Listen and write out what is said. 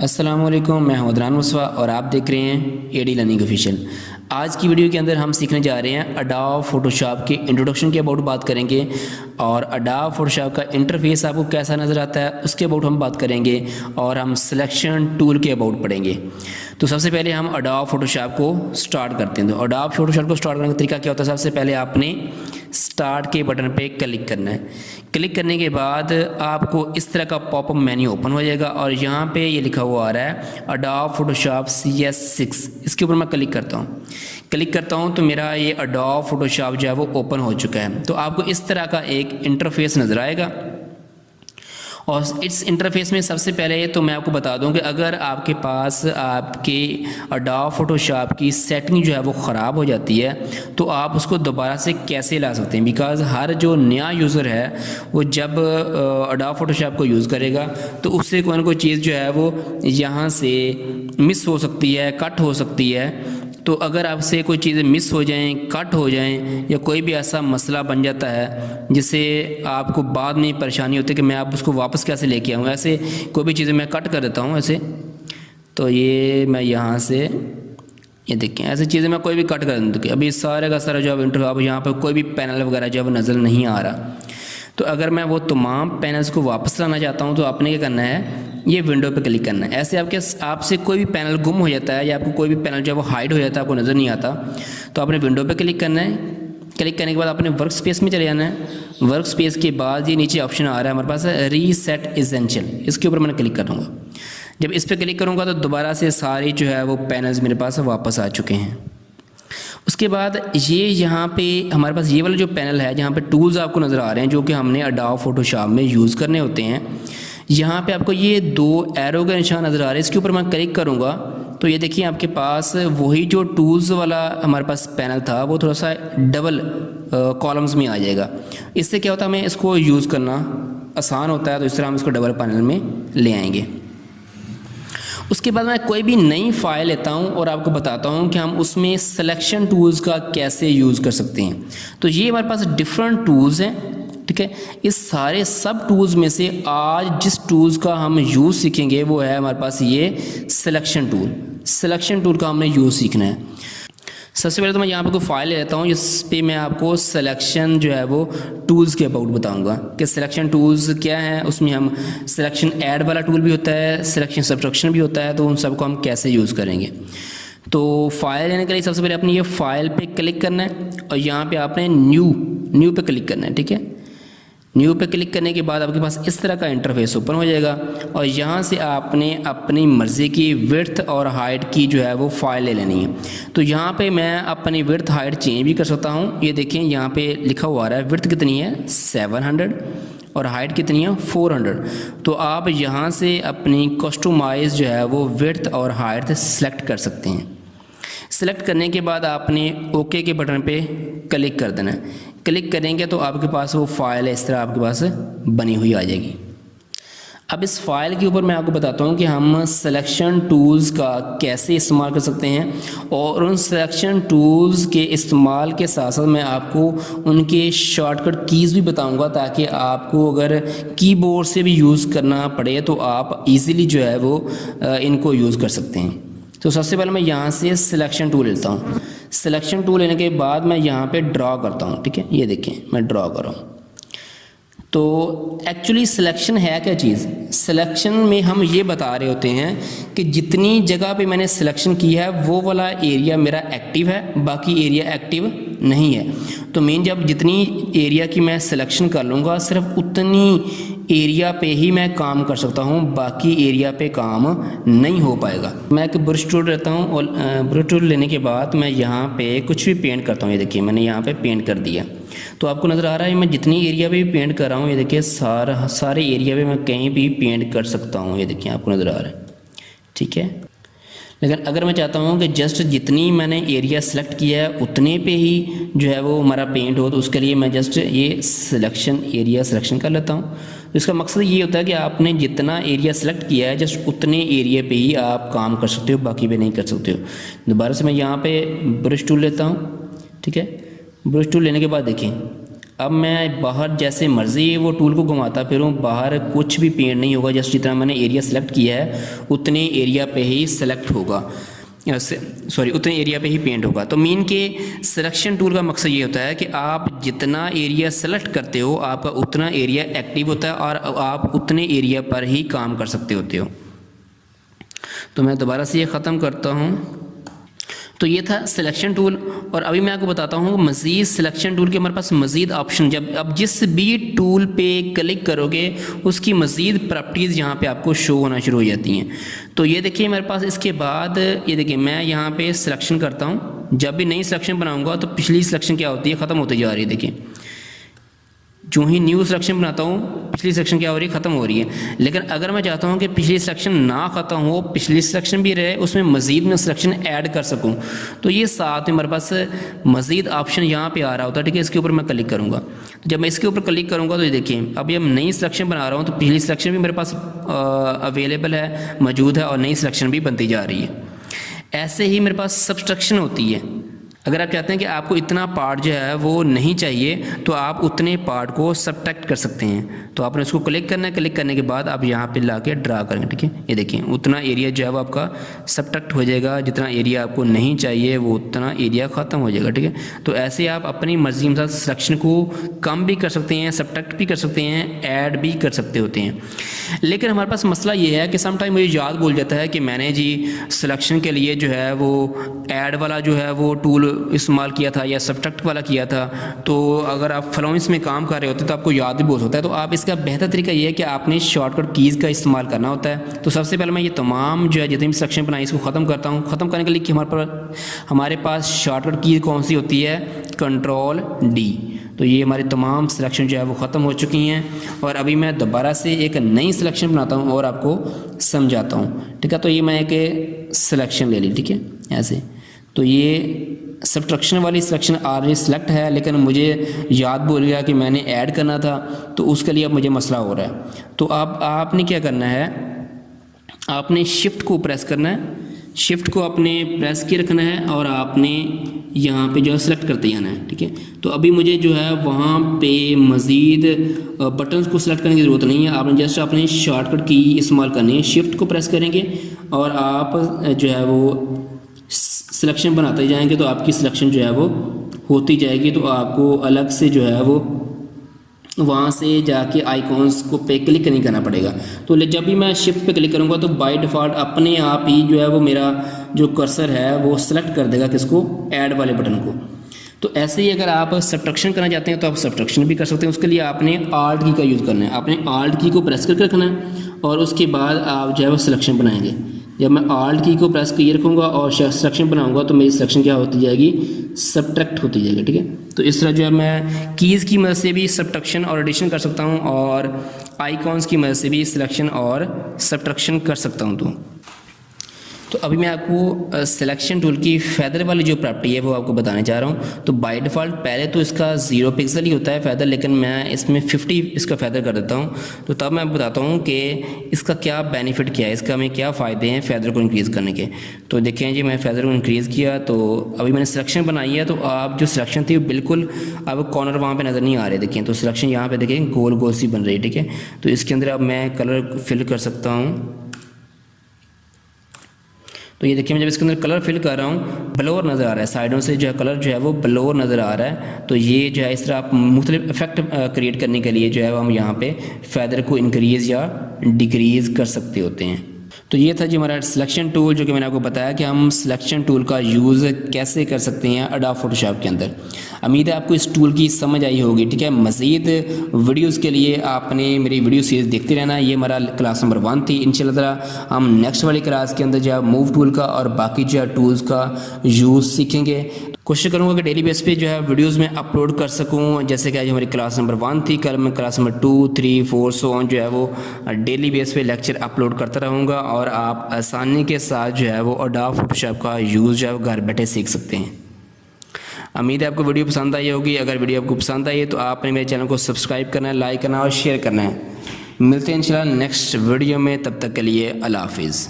अस्सलाम वालेकुम, मैं हूं अदनान मुस्वा और आप देख रहे हैं एडी लर्निंग ऑफिशियल। आज की वीडियो के अंदर हम सीखने जा रहे हैं अडोब फोटोशॉप के इंट्रोडक्शन के अबाउट बात करेंगे और अडोब फोटोशॉप का इंटरफेस आपको कैसा नज़र आता है उसके अबाउट हम बात करेंगे और हम सिलेक्शन टूल के अबाउट पढ़ेंगे। तो सबसे पहले हम अडोब फोटोशॉप को स्टार्ट करते हैं। तो अडोब फोटोशॉप को स्टार्ट करने का तरीका क्या होता है? सबसे पहले आपने स्टार्ट के बटन पे क्लिक करना है। क्लिक करने के बाद आपको इस तरह का पॉपअप मेन्यू ओपन हो जाएगा और यहाँ पे ये लिखा हुआ आ रहा है अडोब फोटोशॉप CS6। इसके ऊपर मैं क्लिक करता हूँ। क्लिक करता हूँ तो मेरा ये अडोब फोटोशॉप जो है वो ओपन हो चुका है। तो आपको इस तरह का एक इंटरफेस नज़र आएगा और इस इंटरफेस में सबसे पहले तो मैं आपको बता दूं कि अगर आपके पास आपके अडोब फोटोशॉप की सेटिंग जो है वो ख़राब हो जाती है तो आप उसको दोबारा से कैसे ला सकते हैं। बिकॉज़ हर जो नया यूज़र है वो जब अडोब फोटोशॉप को यूज़ करेगा तो उससे कोई ना कोई चीज़ जो है वो यहाँ से मिस हो सकती है, कट हो सकती है। तो अगर आपसे कोई चीज़ें मिस हो जाएं, कट हो जाएं या कोई भी ऐसा मसला बन जाता है जिससे आपको बाद में परेशानी होती है कि मैं आप उसको वापस कैसे लेके आऊँ, ऐसे कोई भी चीज़ें मैं कट कर देता हूँ ऐसे। तो ये मैं यहाँ से ये देखें, ऐसी चीज़ें मैं कोई भी कट कर देता हूँ। अभी सारे का सारा जो अब यहाँ पर कोई भी पैनल वगैरह जो है नज़र नहीं आ रहा। तो अगर मैं वो तमाम पैनल्स को वापस लाना चाहता हूँ तो आपने क्या करना है, ये विंडो पे क्लिक करना है। ऐसे आपसे कोई भी पैनल गुम हो जाता है या आपको कोई भी पैनल जो है वो हाइड हो जाता है, आपको नज़र नहीं आता, तो आपने विंडो पे क्लिक करना है। क्लिक करने के बाद आपने वर्क स्पेस में चले जाना है। वर्क स्पेस के बाद ये नीचे ऑप्शन आ रहा है हमारे पास रीसेट एसेंशियल, इसके ऊपर मैंने क्लिक करूँगा। जब इस पर क्लिक करूँगा तो दोबारा से सारी जो है वो पैनल्स मेरे पास वापस आ चुके हैं। उसके बाद ये यहाँ पे हमारे पास ये वाला जो पैनल है जहाँ पे टूल्स आपको नज़र आ रहे हैं जो कि हमने अडोब फोटोशॉप में यूज़ करने होते हैं। यहाँ पे आपको ये दो एरो का निशान नज़र आ रहा है, इसके ऊपर मैं क्लिक करूँगा तो ये देखिए आपके पास वही जो टूल्स वाला हमारे पास पैनल था वो थोड़ा सा डबल कॉलम्स में आ जाएगा। इससे क्या होता है, हमें इसको यूज़ करना आसान होता है। तो इस तरह हम इसको डबल पैनल में ले आएंगे। उसके बाद मैं कोई भी नई फाइल लेता हूं और आपको बताता हूं कि हम उसमें सिलेक्शन टूल्स का कैसे यूज़ कर सकते हैं। तो ये हमारे पास डिफरेंट टूल्स हैं, ठीक है। इस सारे सब टूल्स में से आज जिस टूल्स का हम यूज़ सीखेंगे वो है हमारे पास ये सिलेक्शन टूल। सिलेक्शन टूल का हमने यूज़ सीखना है। सबसे पहले तो मैं यहाँ पे कोई फाइल ले लेता हूँ, इस पे मैं आपको सिलेक्शन जो है वो टूल्स के अबाउट बताऊँगा कि सिलेक्शन टूल्स क्या है। उसमें हम सिलेक्शन ऐड वाला टूल भी होता है, सिलेक्शन सब्ट्रैक्शन भी होता है, तो उन सबको हम कैसे यूज़ करेंगे। तो फाइल लेने के लिए सबसे पहले आपने ये फाइल पे क्लिक करना है और यहाँ पे आपने न्यू पे क्लिक करना है, ठीक है। न्यू पे क्लिक करने के बाद आपके पास इस तरह का इंटरफेस ओपन हो जाएगा और यहाँ से आपने अपनी मर्ज़ी की विड्थ और हाइट की जो है वो फाइल ले लेनी है। तो यहाँ पे मैं अपनी विड्थ हाइट चेंज भी कर सकता हूँ। ये देखें यहाँ पे लिखा हुआ आ रहा है विड्थ कितनी है 700 और हाइट कितनी है 400। तो आप यहाँ से अपनी कस्टमाइज जो है वो विड्थ और हाइट सेलेक्ट कर सकते हैं। सेलेक्ट करने के बाद आपने ओके के बटन पे क्लिक कर देना है। क्लिक करेंगे तो आपके पास वो फाइल इस तरह आपके पास बनी हुई आ जाएगी। अब इस फाइल के ऊपर मैं आपको बताता हूँ कि हम सिलेक्शन टूल्स का कैसे इस्तेमाल कर सकते हैं और उन सिलेक्शन टूल्स के इस्तेमाल के साथ साथ मैं आपको उनके शॉर्टकट कीज़ भी बताऊँगा ताकि आपको अगर कीबोर्ड से भी यूज़ करना पड़े तो आप इजीली जो है वो इनको यूज़ कर सकते हैं। तो सबसे पहले मैं यहाँ से सिलेक्शन टूल लेता हूँ। सिलेक्शन टूल लेने के बाद मैं यहाँ पे ड्रॉ करता हूँ, ठीक है। ये देखें मैं ड्रॉ कर रहा हूँ। तो एक्चुअली सिलेक्शन है क्या चीज़? सिलेक्शन में हम ये बता रहे होते हैं कि जितनी जगह पे मैंने सिलेक्शन की है वो वाला एरिया मेरा एक्टिव है, बाकी एरिया एक्टिव नहीं है। तो मेन जब जितनी एरिया की मैं सिलेक्शन कर लूँगा सिर्फ उतनी एरिया पे ही मैं काम कर सकता हूँ, बाकी एरिया पे काम नहीं हो पाएगा। मैं एक ब्रश टूल लेता हूँ और ब्रश टूल लेने के बाद मैं यहाँ पे कुछ भी पेंट करता हूँ। ये देखिए मैंने यहाँ पे पेंट कर दिया। तो आपको नज़र आ रहा है मैं जितनी एरिया पे भी पेंट कर रहा हूँ, ये देखिए सारे एरिया पे मैं कहीं भी पेंट कर सकता हूँ। ये देखिए आपको नज़र आ रहा है, ठीक है। लेकिन अगर मैं चाहता हूँ कि जस्ट जितनी मैंने एरिया सेलेक्ट किया है उतने पे ही जो है वो हमारा पेंट हो, तो उसके लिए मैं जस्ट ये सिलेक्शन एरिया सिलेक्शन कर लेता हूँ। तो इसका मकसद ये होता है कि आपने जितना एरिया सेलेक्ट किया है जस्ट उतने एरिया पे ही आप काम कर सकते हो, बाकी पे नहीं कर सकते हो। दोबारा से मैं यहाँ पे ब्रश टूल लेता हूँ, ठीक है। ब्रश टूल लेने के बाद देखें अब मैं बाहर जैसे मर्ज़ी वो टूल को घुमाता फिरूँ, बाहर कुछ भी पेंट नहीं होगा, जैसे जितना मैंने एरिया सेलेक्ट किया है उतने एरिया पे ही सेलेक्ट होगा, उतने एरिया पे ही पेंट होगा। तो मीन के सिलेक्शन टूल का मकसद ये होता है कि आप जितना एरिया सेलेक्ट करते हो आपका उतना एरिया एक्टिव होता है और आप उतने एरिया पर ही काम कर सकते होते हो। तो मैं दोबारा से ये ख़त्म करता हूँ। तो ये था सिलेक्शन टूल। और अभी मैं आपको बताता हूँ मज़ीद सिलेक्शन टूल के हमारे पास मज़ीद ऑप्शन, जब अब जिस भी टूल पे क्लिक करोगे उसकी मज़ीद प्रॉपर्टीज़ यहाँ पे आपको शो होना शुरू हो जाती हैं। तो ये देखिए मेरे पास इसके बाद ये देखिए मैं यहाँ पे सिलेक्शन करता हूँ, जब भी नई सिलेक्शन बनाऊँगा तो पिछली सिलेक्शन क्या होती है ख़त्म होती जा रही है। देखिए जो ही न्यू सिलेक्शन बनाता हूँ पिछली सिलेक्शन क्या हो रही है, ख़त्म हो रही है। लेकिन अगर मैं चाहता हूँ कि पिछली सिलेक्शन ना ख़त्म हो, पिछली सिलेक्शन भी रहे, उसमें मज़ीद मैं सिलेक्शन ऐड कर सकूँ, तो ये साथ में मेरे पास मज़ीद ऑप्शन यहाँ पे आ रहा होता है। ठीक है, इसके ऊपर मैं क्लिक करूँगा। तो जब मैं इसके ऊपर क्लिक करूँगा तो ये देखिए अभी हम नई सिलेक्शन बना रहा हूँ, तो पिछली सिलेक्शन भी मेरे पास अवेलेबल है, मौजूद है, और नई सिलेक्शन भी बनती जा रही है। ऐसे ही मेरे पास सब्सट्रैक्शन होती है। अगर आप चाहते हैं कि आपको इतना पार्ट जो है वो नहीं चाहिए तो आप उतने पार्ट को सब्ट्रैक्ट कर सकते हैं। तो आपने उसको क्लिक करना है, क्लिक करने के बाद आप यहाँ पे लाके ड्रा करेंगे। ठीक है, ये देखिए उतना एरिया जो है वो आपका सब्ट्रैक्ट हो जाएगा, जितना एरिया आपको नहीं चाहिए वो उतना एरिया ख़त्म हो जाएगा। ठीक है, तो ऐसे आप अपनी मर्जी के साथ सिलेक्शन को कम भी कर सकते हैं, सब्ट्रैक्ट भी कर सकते हैं, ऐड भी कर सकते होते हैं। लेकिन हमारे पास मसला ये है कि समटाइम मुझे याद भूल जाता है कि मैंने जी सिलेक्शन के लिए जो है वो ऐड वाला जो है वो टूल इस्तेमाल किया था या सब्ट्रैक्ट वाला किया था। तो अगर आप फ्लोइंस में काम कर रहे होते तो आपको याद भी बहुत होता है। तो आप इसका बेहतर तरीका ये है कि आपने शॉर्टकट कीज़ का इस्तेमाल करना होता है। तो सबसे पहले मैं ये तमाम जो है जितनी भी सेक्शन बनाई इसको ख़त्म करता हूँ। ख़त्म करने के लिए कि हमारे पास शॉर्टकट कीज़ कौन सी होती है, कंट्रोल डी। तो ये हमारी तमाम सिलेक्शन जो है वो ख़त्म हो चुकी हैं। और अभी मैं दोबारा से एक नई सिलेक्शन बनाता हूँ और आपको समझाता हूँ। ठीक है, तो ये मैं एक सिलेक्शन ले ली। ठीक है, ऐसे तो ये सब्ट्रैक्शन वाली सिलेक्शन ऑलरेडी सेलेक्ट है, लेकिन मुझे याद भूल गया कि मैंने ऐड करना था, तो उसके लिए अब मुझे मसला हो रहा है। तो अब आपने क्या करना है, आपने शिफ्ट को प्रेस करना है, शिफ्ट को आपने प्रेस किए रखना है और आपने यहाँ पे जो है सेलेक्ट करते जाना है। ठीक है, तो अभी मुझे जो है वहाँ पे मज़ीद बटन्स को सिलेक्ट करने की ज़रूरत नहीं है। आपने जस्ट अपने शॉर्टकट की इस्तेमाल करनी है, शिफ्ट को प्रेस करेंगे और आप जो है वो सिलेक्शन बनाते जाएंगे तो आपकी सिलेक्शन जो है वो होती जाएगी। तो आपको अलग से जो है वो वहाँ से जाके आइकॉन्स को पे क्लिक नहीं करना पड़ेगा। तो जब भी मैं शिफ्ट पे क्लिक करूँगा तो बाय डिफ़ॉल्ट अपने आप ही जो है वो मेरा जो कर्सर है वो सिलेक्ट कर देगा किसको, ऐड वाले बटन को। तो ऐसे ही अगर आप सब्ट्रैक्शन करना चाहते हैं तो आप सब्ट्रैक्शन भी कर सकते हैं। उसके लिए आपने आल्ट की का यूज़ करना है, आपने आल्ट की को प्रेस करके रखना है और उसके बाद आप जो है वो सिलेक्शन बनाएंगे। जब मैं आल्ट की को प्रेस किए रखूँगा और सिलेक्शन बनाऊँगा तो मेरी सिलेक्शन क्या होती जाएगी, सब्ट्रैक्ट होती जाएगी। ठीक है, तो इस तरह जो है मैं कीज़ की मदद से भी सब्ट्रैक्शन और एडिशन कर सकता हूँ और आइकॉन्स की मदद से भी सिलेक्शन और सब्ट्रैक्शन कर सकता हूँ। तो अभी मैं आपको सिलेक्शन टूल की फैदर वाली जो प्रॉपर्टी है वो आपको बताने जा रहा हूँ। तो बाय डिफ़ॉल्ट पहले तो इसका 0 पिक्सल ही होता है फैदर, लेकिन मैं इसमें 50 इसका फैदर कर देता हूँ। तो तब मैं बताता हूँ कि इसका क्या बेनिफिट क्या है, इसका हमें क्या फ़ायदे हैं फैदर को इंक्रीज़ करने के। तो देखें जी, मैं फैदर को इंक्रीज़ किया तो अभी मैंने सिलेक्शन बनाई है। तो आप जो सिलेक्शन थी वो बिल्कुल अब कॉर्नर वहाँ पर नज़र नहीं आ रहे। देखिए तो सिलेक्शन यहाँ पर देखें गोल गोल सी बन रही है। ठीक है, तो इसके अंदर अब मैं कलर फिल कर सकता हूँ। तो ये देखिए मैं जब इसके अंदर कलर फिल कर रहा हूँ ब्लोर नज़र आ रहा है, साइडों से जो है कलर जो है वो ब्लोर नज़र आ रहा है। तो ये जो है इस तरह आप मुख्तलिफ इफेक्ट क्रिएट करने के लिए जो है हम यहाँ पे फैदर को इंक्रीज़ या डिक्रीज़ कर सकते होते हैं। तो ये था जी हमारा सिलेक्शन टूल, जो कि मैंने आपको बताया कि हम सिलेक्शन टूल का यूज़ कैसे कर सकते हैं अडोब फोटोशॉप के अंदर। उम्मीद है आपको इस टूल की समझ आई होगी। ठीक है, मज़ीद वीडियोस के लिए आपने मेरी वीडियो सीरीज़ देखते रहना। ये हमारा क्लास नंबर 1 थी। इंशाल्लाह ताला हम नेक्स्ट वाली क्लास के अंदर जो है मूव टूल का और बाकी जो है टूल्स का यूज़ सीखेंगे। कोशिश करूँगा कि डेली बेस पे जो है वीडियोस में अपलोड कर सकूँ। जैसे कि आज हमारी क्लास नंबर 1 थी, कल मैं क्लास नंबर 2, 3, 4 सो ऑन जो है वो डेली बेस पे लेक्चर अपलोड करता रहूँगा और आप आसानी के साथ जो है वो अडोब फोटोशॉप का यूज़ जो है वो घर बैठे सीख सकते हैं। उम्मीद है आपको वीडियो पसंद आई होगी। अगर वीडियो आपको पसंद आई है तो आपने मेरे चैनल को सब्सक्राइब करना है, लाइक करना और शेयर करना है। मिलते हैं इंशाल्लाह नेक्स्ट वीडियो में, तब तक के लिए अल्लाह हाफिज़।